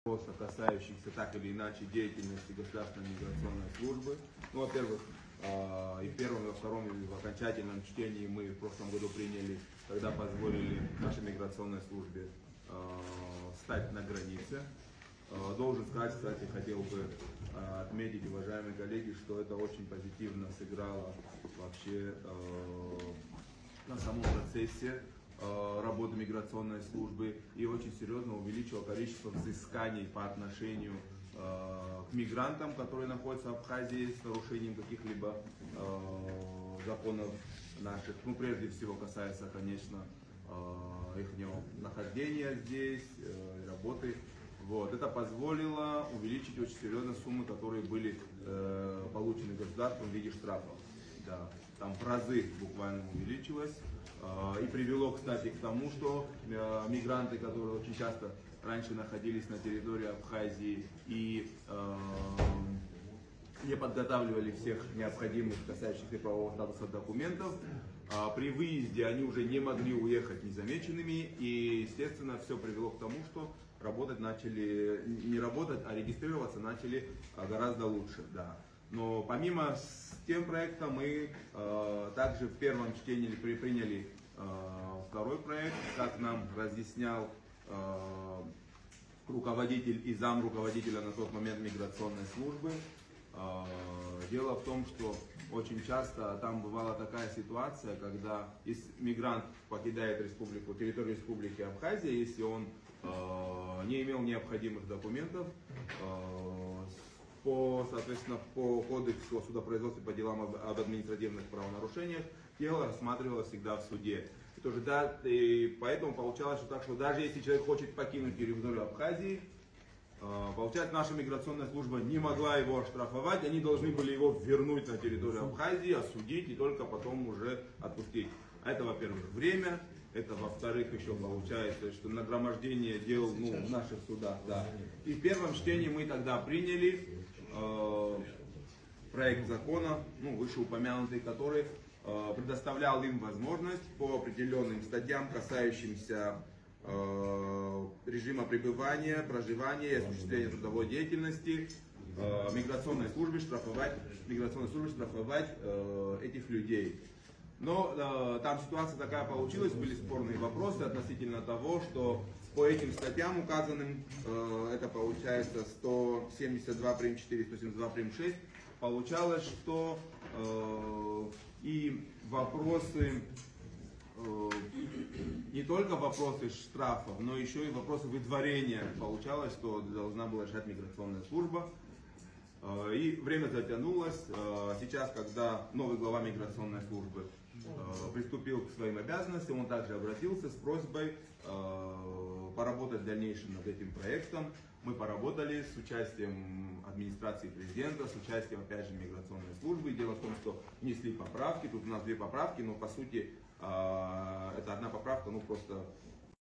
вопросов, касающихся так или иначе деятельности государственной миграционной службы. Ну, во-первых, и в первом, и во втором, и в окончательном чтении мы в прошлом году приняли, когда позволили нашей миграционной службе стать на границе. Должен сказать, кстати, хотел бы отметить, уважаемые коллеги, что это очень позитивно сыграло вообще на самом процессе работы миграционной службы и очень серьезно увеличило количество взысканий по отношению к мигрантам, которые находятся в Абхазии с нарушением каких-либо законов наших. Ну, прежде всего касается, конечно, их нахождения здесь, работы. Вот. Это позволило увеличить очень серьезно суммы, которые были получены государством в виде штрафов. Да. Там в разы буквально увеличилось. И привело, кстати, к тому, что мигранты, которые очень часто раньше находились на территории Абхазии и не подготавливали всех необходимых, касающихся правового статуса документов, при выезде они уже не могли уехать незамеченными, и, естественно, все привело к тому, что работать начали, не работать, а регистрироваться начали гораздо лучше. Да. Но помимо с тем проектом мы также в первом чтении приняли второй проект, как нам разъяснял руководитель и зам руководителя на тот момент миграционной службы. Дело в том, что очень часто там бывала такая ситуация, когда если мигрант покидает территорию республики Абхазия, если он не имел необходимых документов, соответственно, по кодексу о судопроизводстве по делам об административных правонарушениях, дело рассматривалось всегда в суде. И поэтому получалось, что даже если человек хочет покинуть территорию Абхазии, получается, наша миграционная служба не могла его оштрафовать, они должны были его вернуть на территорию Абхазии, осудить и только потом уже отпустить. А это, во-первых, время, это, во-вторых, еще получается, что нагромождение дел в наших судах. Да. И в первом чтении мы тогда приняли проект закона, вышеупомянутый, который предоставлял им возможность по определенным статьям, касающимся режима пребывания, проживания и осуществления трудовой деятельности, миграционной службе штрафовать этих людей. Но там ситуация такая получилась, были спорные вопросы относительно того, что по этим статьям указанным, это получается 172 прим. 4, 172 прим. 6, получалось, что и вопросы, не только вопросы штрафов, но еще и вопросы выдворения получалось, что должна была решать миграционная служба. И время затянулось. Сейчас, когда новый глава миграционной службы приступил к своим обязанностям, он также обратился с просьбой поработать в дальнейшем над этим проектом. Мы поработали с участием администрации президента, с участием, опять же, миграционной службы. Дело в том, что внесли поправки, тут у нас две поправки, но по сути это одна поправка, просто